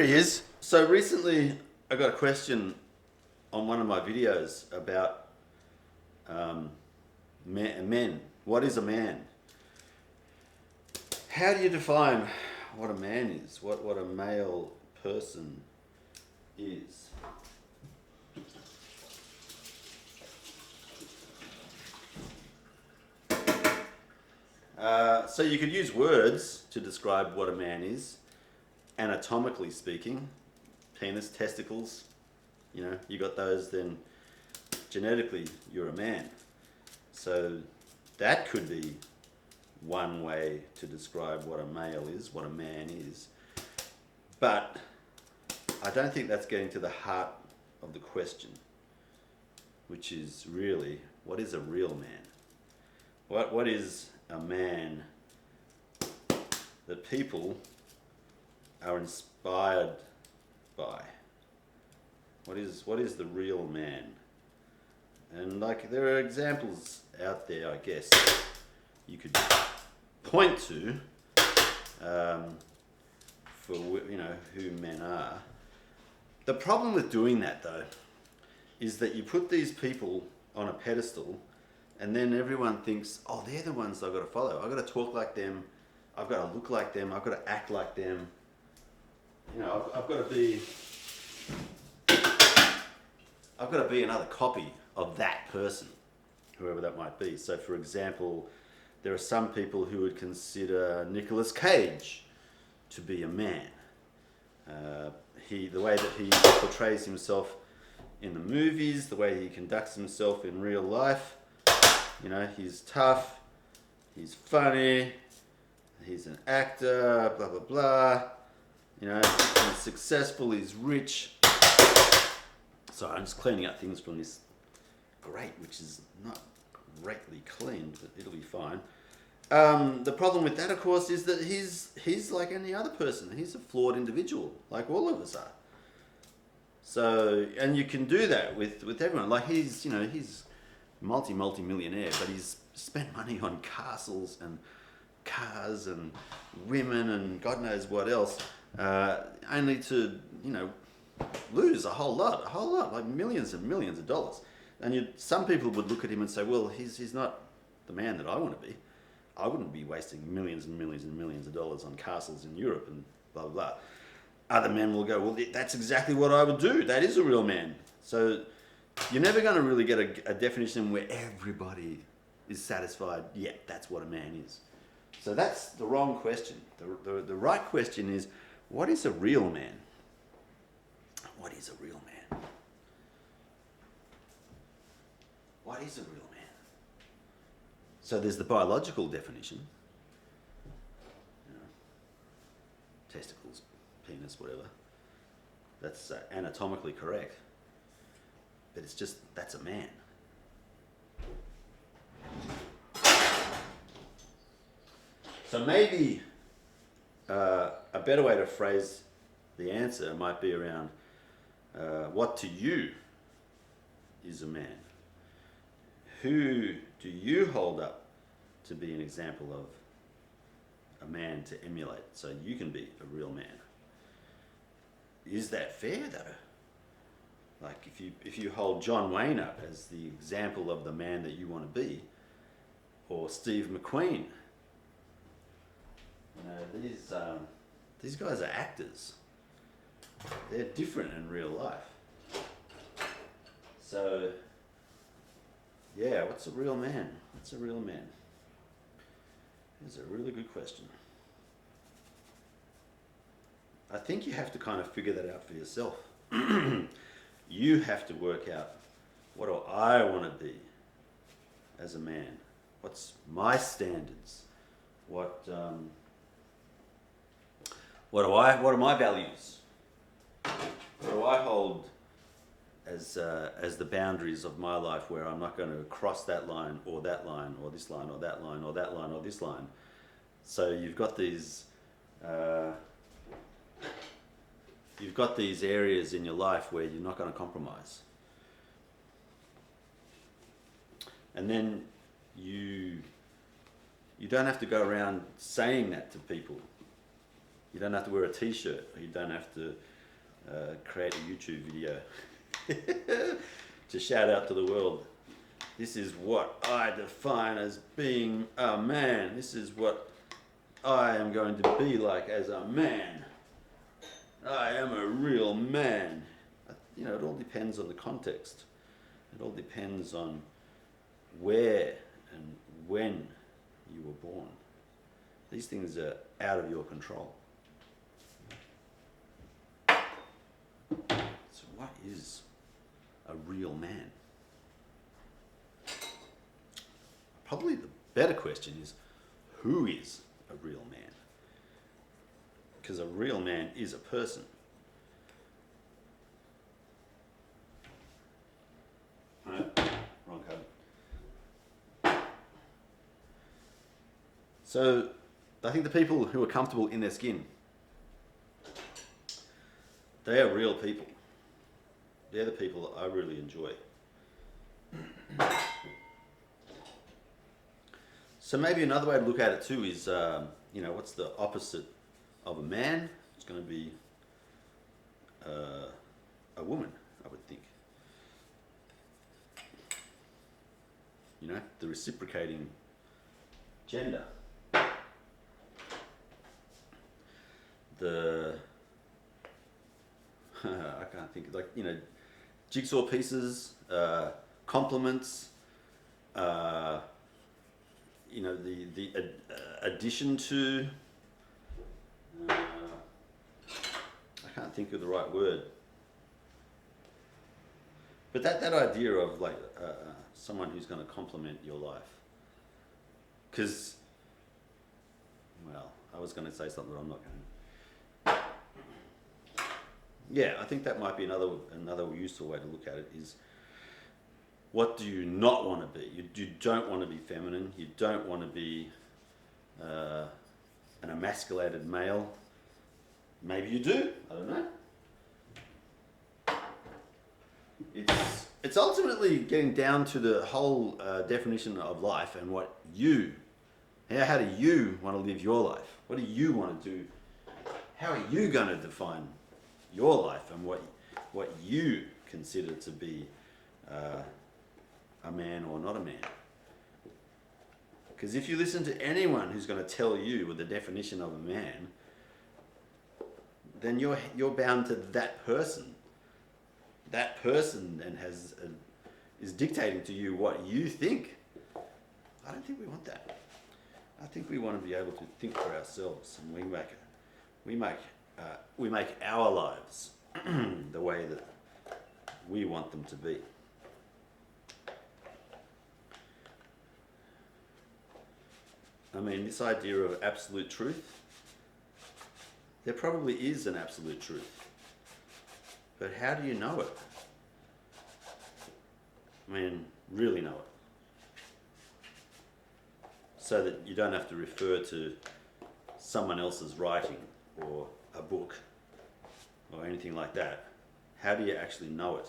he is. So recently I got a question on one of my videos about men. What is a man? How do you define what a man is? What a male person is? So you could use words to describe what a man is, anatomically speaking. Penis, testicles, you got those, then genetically you're a man. So that could be one way to describe what a male is, what a man is. But I don't think that's getting to the heart of the question, which is really, what is a real man? What is a man that people are inspired by? What is the real man? And there are examples out there, I guess, you could point to for who men are. The problem with doing that, though, is that you put these people on a pedestal, and then everyone thinks, oh, they're the ones I've got to follow. I've got to talk like them. I've got to look like them. I've got to act like them. I've got to be another copy of that person, whoever that might be. So, for example, there are some people who would consider Nicolas Cage to be a man. The way that he portrays himself in the movies, the way he conducts himself in real life, he's tough, he's funny, he's an actor, blah, blah, blah. He's successful, he's rich. Sorry, I'm just cleaning up things from this grate, which is not greatly cleaned, but it'll be fine. The problem with that, of course, is that he's like any other person. He's a flawed individual, like all of us are. So, and you can do that with everyone. Like he's multi-millionaire, but he's spent money on castles and cars and women and God knows what else, only to, lose a whole lot, like millions and millions of dollars. And some people would look at him and say, well, he's not the man that I want to be. I wouldn't be wasting millions and millions and millions of dollars on castles in Europe and blah, blah, blah. Other men will go, well, that's exactly what I would do. That is a real man. So you're never going to really get a definition where everybody is satisfied, yeah, that's what a man is. So that's the wrong question. The right question is, what is a real man? What is a real man? What is a real man? So there's the biological definition. Testicles, penis, whatever. That's anatomically correct. But it's just, that's a man. So maybe a better way to phrase the answer might be around what to you is a man? Who do you hold up to be an example of a man to emulate so you can be a real man? Is that fair though? Like if you hold John Wayne up as the example of the man that you want to be, or Steve McQueen, these guys are actors. They're different in real life. So, yeah, what's a real man? What's a real man? It's a really good question. I think you have to kind of figure that out for yourself. You have to work out, what do I want to be as a man? What's my standards? What are my values? What do I hold as the boundaries of my life, where I'm not going to cross that line or this line or that line or that line or this line? So you've got these areas in your life where you're not going to compromise. And then you don't have to go around saying that to people. You don't have to wear a t-shirt, or you don't have to create a YouTube video to shout out to the world. This is what I define as being a man. This is what I am going to be like as a man. I am a real man. You know, it all depends on the context. It all depends on where and when you were born. These things are out of your control. So what is a real man? Probably the better question is, who is a real man? Because a real man is a person. No, wrong card. So I think the people who are comfortable in their skin, they are real people. They're the people that I really enjoy. So maybe another way to look at it too is, you know, what's the opposite of a man? It's going to be a woman, I would think. You know, the reciprocating gender. I can't think, like, you know, jigsaw pieces, compliments, you know, the addition to, I can't think of the right word, but that idea of like someone who's going to complement your life, because, well, I was going to say something but I'm not going to. Yeah, I think that might be another useful way to look at it is, what do you not want to be? You don't want to be feminine. You don't want to be an emasculated male. Maybe you do. I don't know. It's ultimately getting down to the whole definition of life and what you, how do you want to live your life? What do you want to do? How are you going to define your life and what you consider to be a man or not a man? Because if you listen to anyone who's going to tell you the definition of a man, then you're bound to that person. That person then is dictating to you what you think. I don't think we want that. I think we want to be able to think for ourselves, and we make our lives the way that we want them to be. I mean, this idea of absolute truth, there probably is an absolute truth. But how do you know it? I mean, really know it. So that you don't have to refer to someone else's writing or a book or anything like that. How do you actually know it?